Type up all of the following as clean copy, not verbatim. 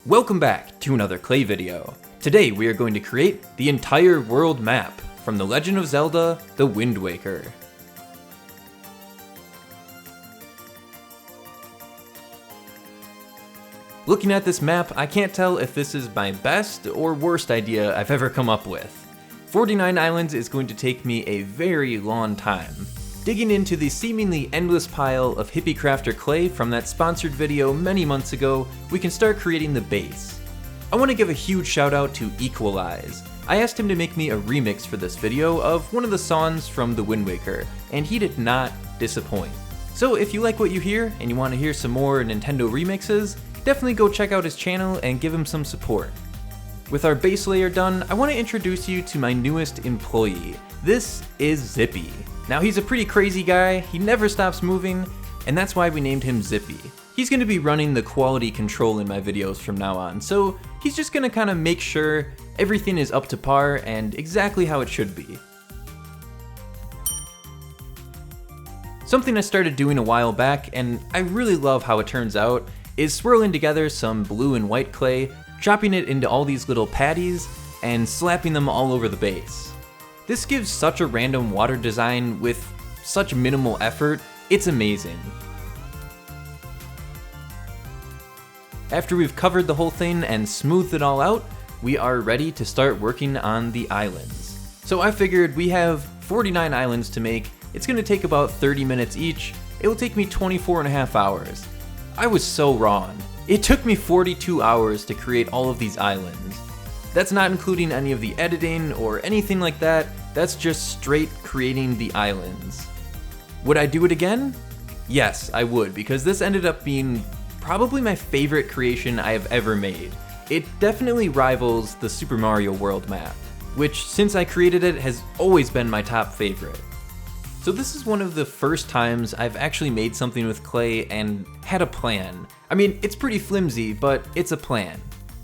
Welcome back to another clay video. Today we are going to create the entire world map from The Legend of Zelda: The Wind Waker. Looking at this map, I can't tell if this is my best or worst idea I've ever come up with. 49 islands is going to take me a very long time. Digging into the seemingly endless pile of hippie crafter clay from that sponsored video many months ago, we can start creating the base. I want to give a huge shout out to Equalyze. I asked him to make me a remix for this video of one of the songs from The Wind Waker, and he did not disappoint. So if you like what you hear and you want to hear some more Nintendo remixes, definitely go check out his channel and give him some support. With our base layer done, I want to introduce you to my newest employee. This is Zippy. Now he's a pretty crazy guy, he never stops moving, and that's why we named him Zippy. He's going to be running the quality control in my videos from now on, so he's just going to kind of make sure everything is up to par and exactly how it should be. Something I started doing a while back, and I really love how it turns out, is swirling together some blue and white clay, chopping it into all these little patties, and slapping them all over the base. This gives such a random water design with such minimal effort, it's amazing. After we've covered the whole thing and smoothed it all out, we are ready to start working on the islands. So I figured we have 49 islands to make, it's going to take about 30 minutes each, it will take me 24.5 hours. I was so wrong. It took me 42 hours to create all of these islands. That's not including any of the editing or anything like that, that's just straight creating the islands. Would I do it again? Yes, I would, because this ended up being probably my favorite creation I have ever made. It definitely rivals the Super Mario World map, which since I created it has always been my top favorite. So this is one of the first times I've actually made something with clay and had a plan. I mean, it's pretty flimsy, but it's a plan.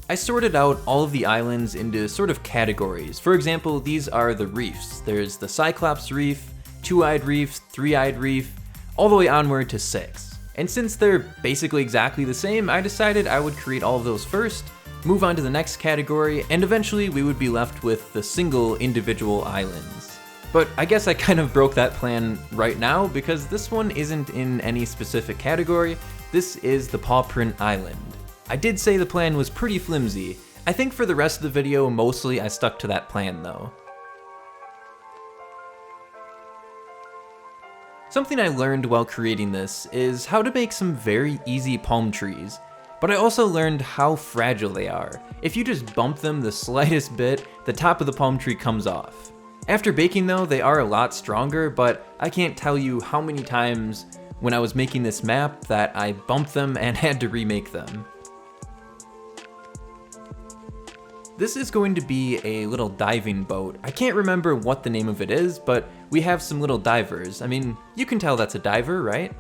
I sorted out all of the islands into sort of categories. For example, these are the reefs. There's the Cyclops Reef, Two-Eyed Reef, Three-Eyed Reef, all the way onward to 6. And since they're basically exactly the same, I decided I would create all of those first, move on to the next category, and eventually we would be left with the single individual islands. But I guess I kind of broke that plan right now because this one isn't in any specific category. This is the Paw Print Island. I did say the plan was pretty flimsy. I think for the rest of the video, mostly I stuck to that plan though. Something I learned while creating this is how to make some very easy palm trees, but I also learned how fragile they are. If you just bump them the slightest bit, the top of the palm tree comes off. After baking though, they are a lot stronger, but I can't tell you how many times when I was making this map that I bumped them and had to remake them. This is going to be a little diving boat. I can't remember what the name of it is, but we have some little divers. I mean, you can tell that's a diver, right?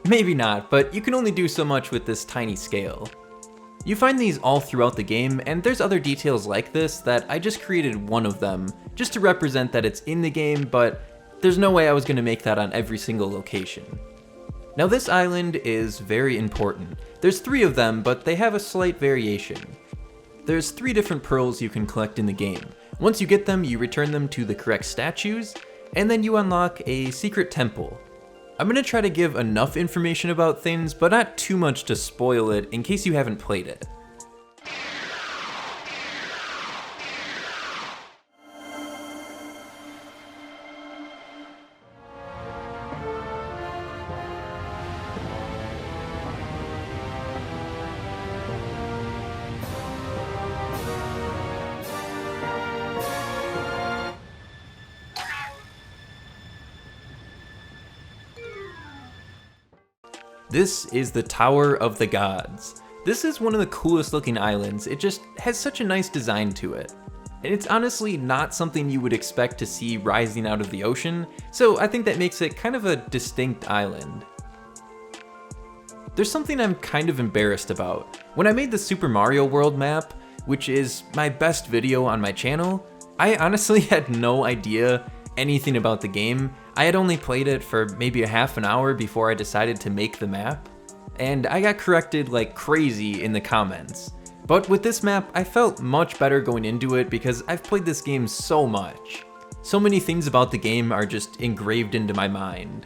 Maybe not, but you can only do so much with this tiny scale. You find these all throughout the game, and there's other details like this that I just created one of them, just to represent that it's in the game, but there's no way I was going to make that on every single location. Now this island is very important. There's 3 of them, but they have a slight variation. There's 3 different pearls you can collect in the game. Once you get them, you return them to the correct statues, and then you unlock a secret temple. I'm going to try to give enough information about things, but not too much to spoil it in case you haven't played it. This is the Tower of the Gods. This is one of the coolest looking islands, it just has such a nice design to it. And it's honestly not something you would expect to see rising out of the ocean, so I think that makes it kind of a distinct island. There's something I'm kind of embarrassed about. When I made the Super Mario World map, which is my best video on my channel, I honestly had no idea anything about the game. I had only played it for maybe a half an hour before I decided to make the map, and I got corrected like crazy in the comments. But with this map, I felt much better going into it because I've played this game so much. So many things about the game are just engraved into my mind.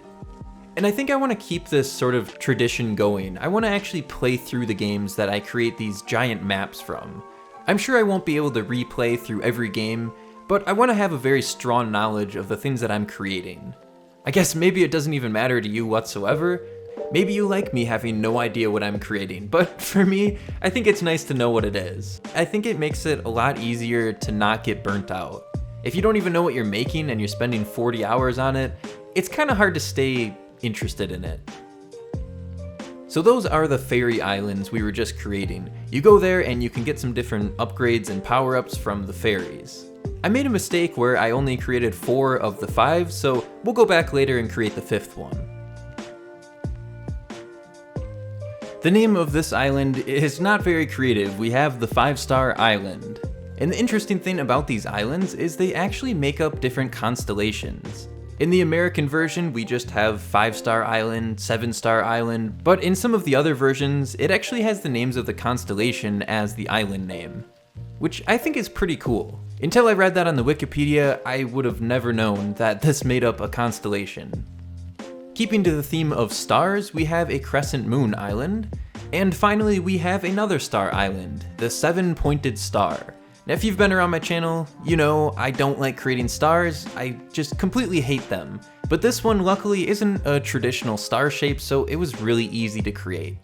And I think I want to keep this sort of tradition going. I want to actually play through the games that I create these giant maps from. I'm sure I won't be able to replay through every game, but I want to have a very strong knowledge of the things that I'm creating. I guess maybe it doesn't even matter to you whatsoever. Maybe you like me having no idea what I'm creating, but for me, I think it's nice to know what it is. I think it makes it a lot easier to not get burnt out. If you don't even know what you're making and you're spending 40 hours on it, it's kind of hard to stay interested in it. So those are the fairy islands we were just creating. You go there and you can get some different upgrades and power-ups from the fairies. I made a mistake where I only created 4 of the 5, so we'll go back later and create the 5th one. The name of this island is not very creative. We have the 5-star island. And the interesting thing about these islands is they actually make up different constellations. In the American version, we just have 5-star island, 7-star island, but in some of the other versions, it actually has the names of the constellation as the island name, which I think is pretty cool. Until I read that on the Wikipedia, I would have never known that this made up a constellation. Keeping to the theme of stars, we have a crescent moon island, and finally we have another star island, the 7-pointed star. Now, if you've been around my channel, you know I don't like creating stars, I just completely hate them. But this one luckily isn't a traditional star shape, so it was really easy to create.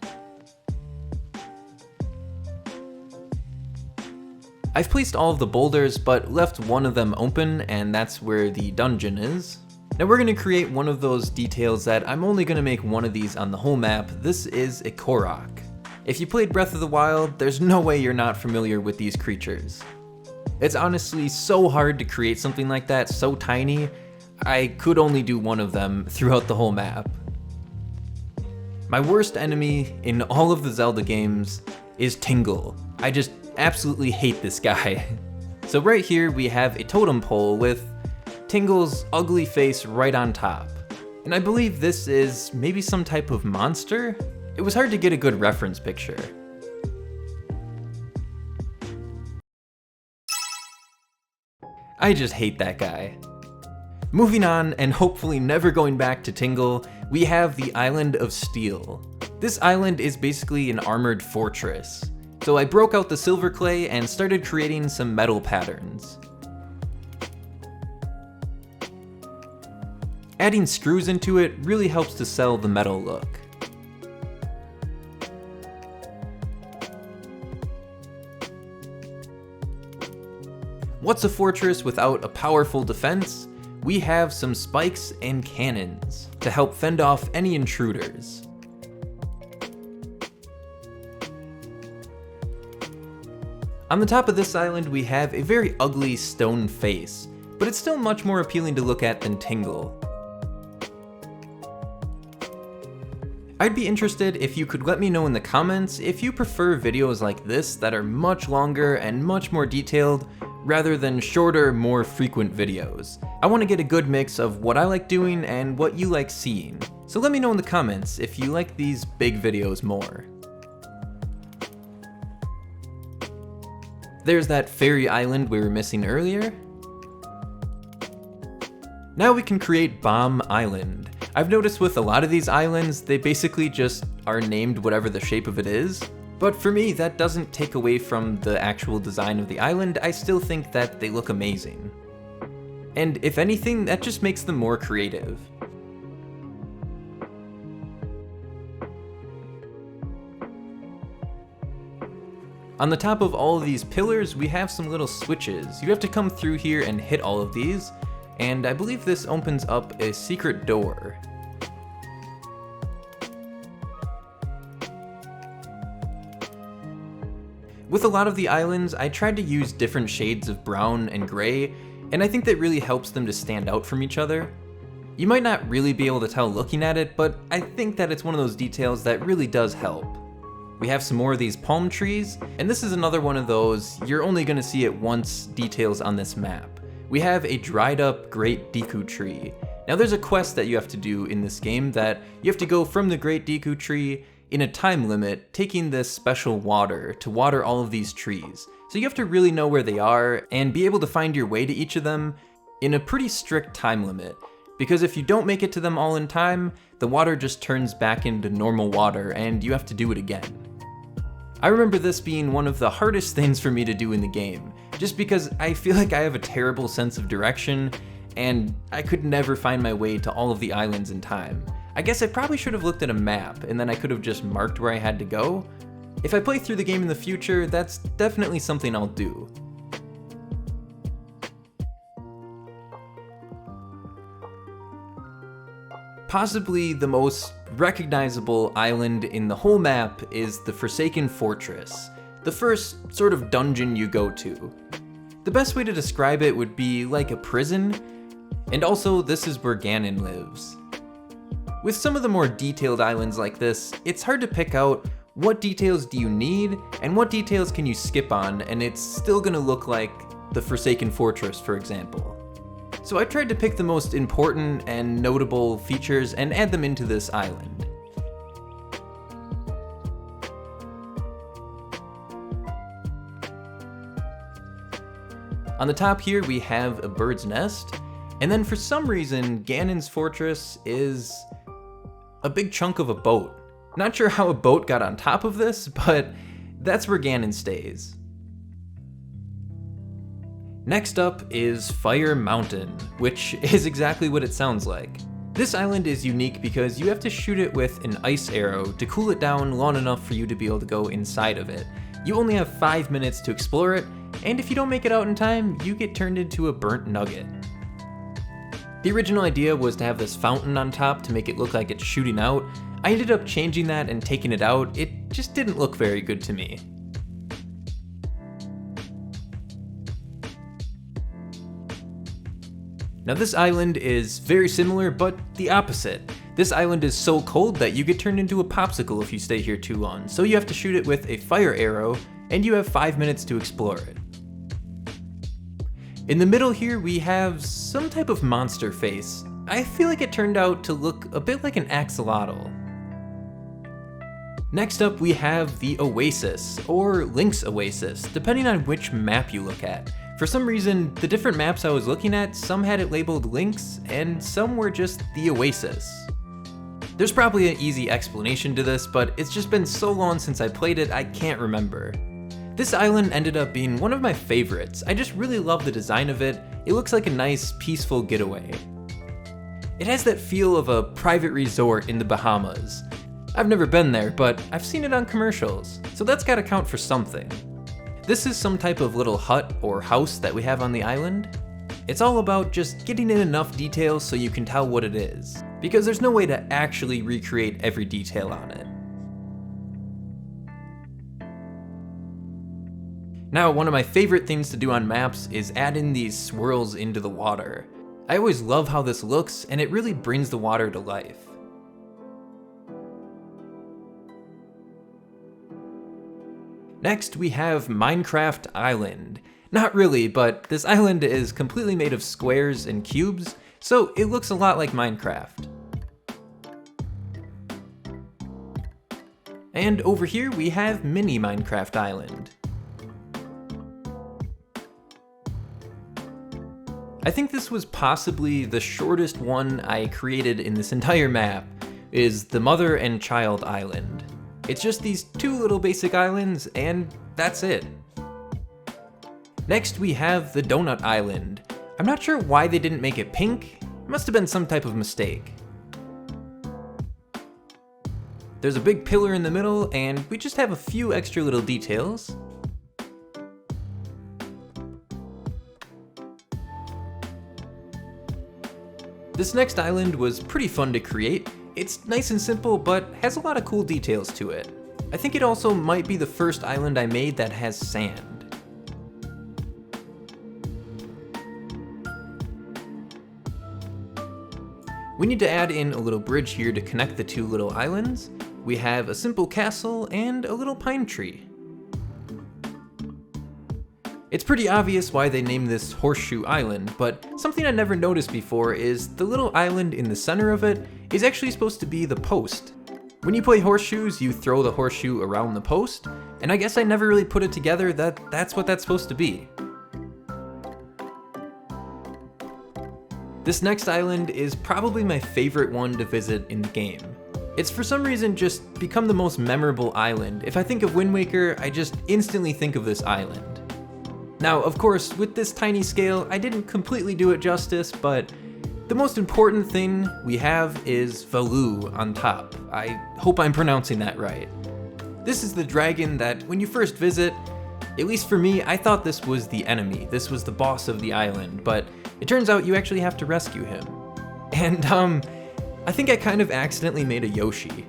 I've placed all of the boulders, but left one of them open, and that's where the dungeon is. Now we're going to create one of those details that I'm only going to make one of these on the whole map. This is a Korok. If you played Breath of the Wild, there's no way you're not familiar with these creatures. It's honestly so hard to create something like that, so tiny. I could only do one of them throughout the whole map. My worst enemy in all of the Zelda games is Tingle. I just absolutely hate this guy. So right here we have a totem pole with Tingle's ugly face right on top. And I believe this is maybe some type of monster? It was hard to get a good reference picture. I just hate that guy. Moving on, and hopefully never going back to Tingle, we have the Island of Steel. This island is basically an armored fortress. So I broke out the silver clay and started creating some metal patterns. Adding screws into it really helps to sell the metal look. What's a fortress without a powerful defense? We have some spikes and cannons to help fend off any intruders. On the top of this island, we have a very ugly stone face, but it's still much more appealing to look at than Tingle. I'd be interested if you could let me know in the comments if you prefer videos like this that are much longer and much more detailed, rather than shorter, more frequent videos. I want to get a good mix of what I like doing and what you like seeing. So let me know in the comments if you like these big videos more. There's that fairy island we were missing earlier. Now we can create Bomb Island. I've noticed with a lot of these islands, they basically just are named whatever the shape of it is. But for me, that doesn't take away from the actual design of the island. I still think that they look amazing. And if anything, that just makes them more creative. On the top of all of these pillars, we have some little switches. You have to come through here and hit all of these, and I believe this opens up a secret door. With a lot of the islands, I tried to use different shades of brown and gray, and I think that really helps them to stand out from each other. You might not really be able to tell looking at it, but I think that it's one of those details that really does help. We have some more of these palm trees, and this is another one of those you're only going to see it once details on this map. We have a dried up Great Deku tree. Now there's a quest that you have to do in this game that you have to go from the Great Deku tree in a time limit taking this special water to water all of these trees. So you have to really know where they are and be able to find your way to each of them in a pretty strict time limit. Because if you don't make it to them all in time, the water just turns back into normal water and you have to do it again. I remember this being one of the hardest things for me to do in the game, just because I feel like I have a terrible sense of direction and I could never find my way to all of the islands in time. I guess I probably should have looked at a map and then I could have just marked where I had to go. If I play through the game in the future, that's definitely something I'll do. Possibly the most recognizable island in the whole map is the Forsaken Fortress, the first sort of dungeon you go to. The best way to describe it would be like a prison, and also this is where Ganon lives. With some of the more detailed islands like this, it's hard to pick out what details do you need and what details can you skip on and it's still gonna look like the Forsaken Fortress, for example. So I tried to pick the most important and notable features and add them into this island. On the top here we have a bird's nest, and then for some reason Ganon's fortress is a big chunk of a boat. Not sure how a boat got on top of this, but that's where Ganon stays. Next up is Fire Mountain, which is exactly what it sounds like. This island is unique because you have to shoot it with an ice arrow to cool it down long enough for you to be able to go inside of it. You only have 5 minutes to explore it, and if you don't make it out in time, you get turned into a burnt nugget. The original idea was to have this fountain on top to make it look like it's shooting out. I ended up changing that and taking it out. It just didn't look very good to me. Now this island is very similar, but the opposite. This island is so cold that you get turned into a popsicle if you stay here too long, so you have to shoot it with a fire arrow, and you have 5 minutes to explore it. In the middle here we have some type of monster face. I feel like it turned out to look a bit like an axolotl. Next up we have the Oasis, or Link's Oasis, depending on which map you look at. For some reason, the different maps I was looking at, some had it labeled Link's, and some were just the Oasis. There's probably an easy explanation to this, but it's just been so long since I played it, I can't remember. This island ended up being one of my favorites. I just really love the design of it. It looks like a nice, peaceful getaway. It has that feel of a private resort in the Bahamas. I've never been there, but I've seen it on commercials, so that's gotta count for something. This is some type of little hut or house that we have on the island. It's all about just getting in enough details so you can tell what it is, because there's no way to actually recreate every detail on it. Now, one of my favorite things to do on maps is add in these swirls into the water. I always love how this looks, and it really brings the water to life. Next, we have Minecraft Island. Not really, but this island is completely made of squares and cubes, so it looks a lot like Minecraft. And over here we have Mini Minecraft Island. I think this was possibly the shortest one I created in this entire map, is the Mother and Child Island. It's just these two little basic islands, and that's it. Next we have the Donut Island. I'm not sure why they didn't make it pink. It must have been some type of mistake. There's a big pillar in the middle, and we just have a few extra little details. This next island was pretty fun to create. It's nice and simple, but has a lot of cool details to it. I think it also might be the first island I made that has sand. We need to add in a little bridge here to connect the two little islands. We have a simple castle and a little pine tree. It's pretty obvious why they named this Horseshoe Island, but something I never noticed before is the little island in the center of it is actually supposed to be the post. When you play horseshoes, you throw the horseshoe around the post, and I guess I never really put it together that that's what that's supposed to be. This next island is probably my favorite one to visit in the game. It's for some reason just become the most memorable island. If I think of Wind Waker, I just instantly think of this island. Now, of course, with this tiny scale, I didn't completely do it justice, but the most important thing we have is Valoo on top. I hope I'm pronouncing that right. This is the dragon that when you first visit, at least for me, I thought this was the enemy. This was the boss of the island, but it turns out you actually have to rescue him. And I think I kind of accidentally made a Yoshi.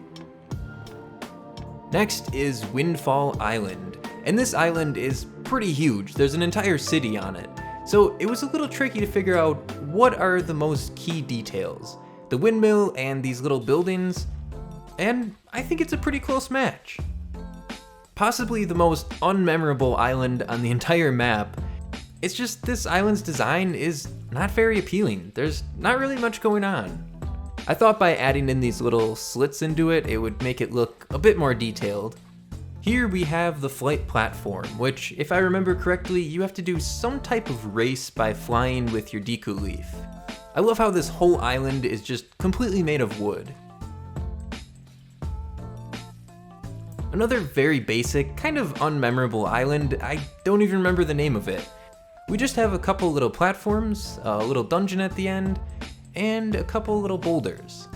Next is Windfall Island, and this island is pretty huge. There's an entire city on it. So it was a little tricky to figure out what are the most key details. The windmill and these little buildings, and I think it's a pretty close match. Possibly the most unmemorable island on the entire map. It's just this island's design is not very appealing. There's not really much going on. I thought by adding in these little slits into it, it would make it look a bit more detailed. Here we have the flight platform, which, if I remember correctly, you have to do some type of race by flying with your Deku Leaf. I love how this whole island is just completely made of wood. Another very basic, kind of unmemorable island, I don't even remember the name of it. We just have a couple little platforms, a little dungeon at the end, and a couple little boulders.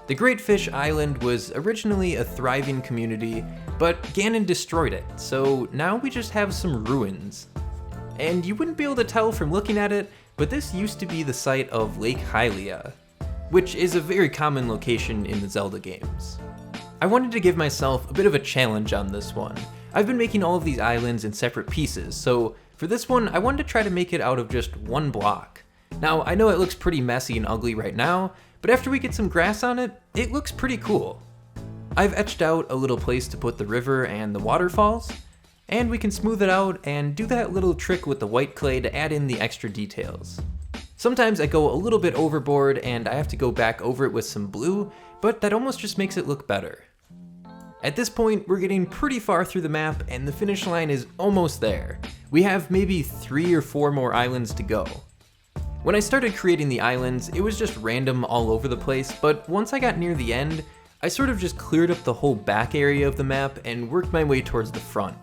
The Great Fish Island was originally a thriving community, but Ganon destroyed it, so now we just have some ruins. And you wouldn't be able to tell from looking at it, but this used to be the site of Lake Hylia, which is a very common location in the Zelda games. I wanted to give myself a bit of a challenge on this one. I've been making all of these islands in separate pieces, so for this one I wanted to try to make it out of just one block. Now, I know it looks pretty messy and ugly right now, but after we get some grass on it, it looks pretty cool. I've etched out a little place to put the river and the waterfalls, and we can smooth it out and do that little trick with the white clay to add in the extra details. Sometimes I go a little bit overboard and I have to go back over it with some blue, but that almost just makes it look better. At this point, we're getting pretty far through the map and the finish line is almost there. We have maybe 3 or 4 more islands to go. When I started creating the islands, it was just random all over the place, but once I got near the end, I sort of just cleared up the whole back area of the map and worked my way towards the front.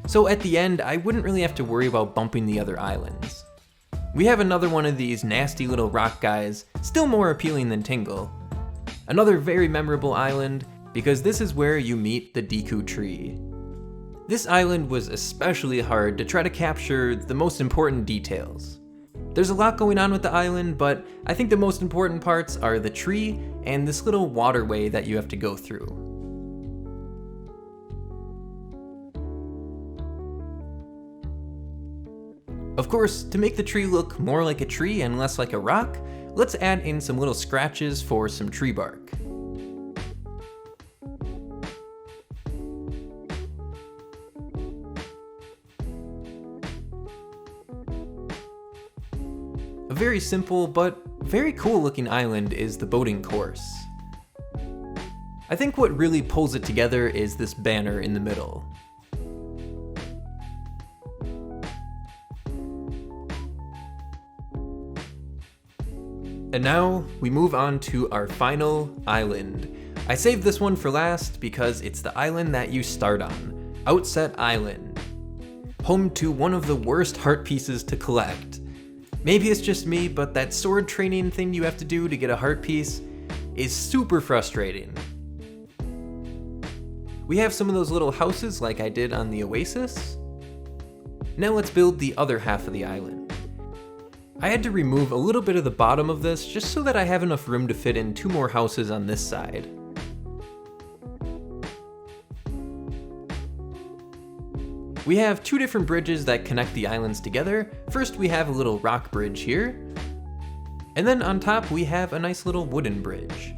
So at the end, I wouldn't really have to worry about bumping the other islands. We have another one of these nasty little rock guys, still more appealing than Tingle. Another very memorable island, because this is where you meet the Deku Tree. This island was especially hard to try to capture the most important details. There's a lot going on with the island, but I think the most important parts are the tree and this little waterway that you have to go through. Of course, to make the tree look more like a tree and less like a rock, let's add in some little scratches for some tree bark. A very simple but very cool looking island is the boating course. I think what really pulls it together is this banner in the middle. And now we move on to our final island. I saved this one for last because it's the island that you start on, Outset Island. Home to one of the worst heart pieces to collect. Maybe it's just me, but that sword training thing you have to do to get a heart piece is super frustrating. We have some of those little houses like I did on the Oasis. Now let's build the other half of the island. I had to remove a little bit of the bottom of this just so that I have enough room to fit in 2 more houses on this side. We have 2 different bridges that connect the islands together. First we have a little rock bridge here, and then on top we have a nice little wooden bridge.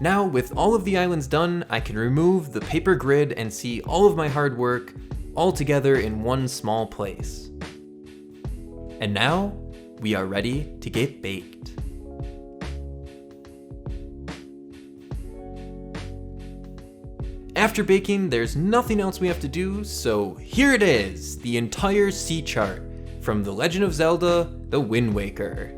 Now with all of the islands done, I can remove the paper grid and see all of my hard work all together in one small place. And now we are ready to get baked. After baking, there's nothing else we have to do, so here it is, the entire sea chart from The Legend of Zelda: The Wind Waker.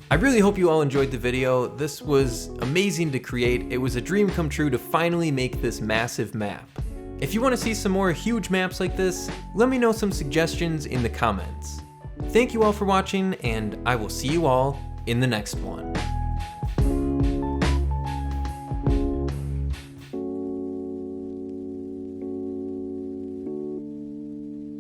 I really hope you all enjoyed the video. This was amazing to create. It was a dream come true to finally make this massive map. If you want to see some more huge maps like this, let me know some suggestions in the comments. Thank you all for watching, and I will see you all in the next one.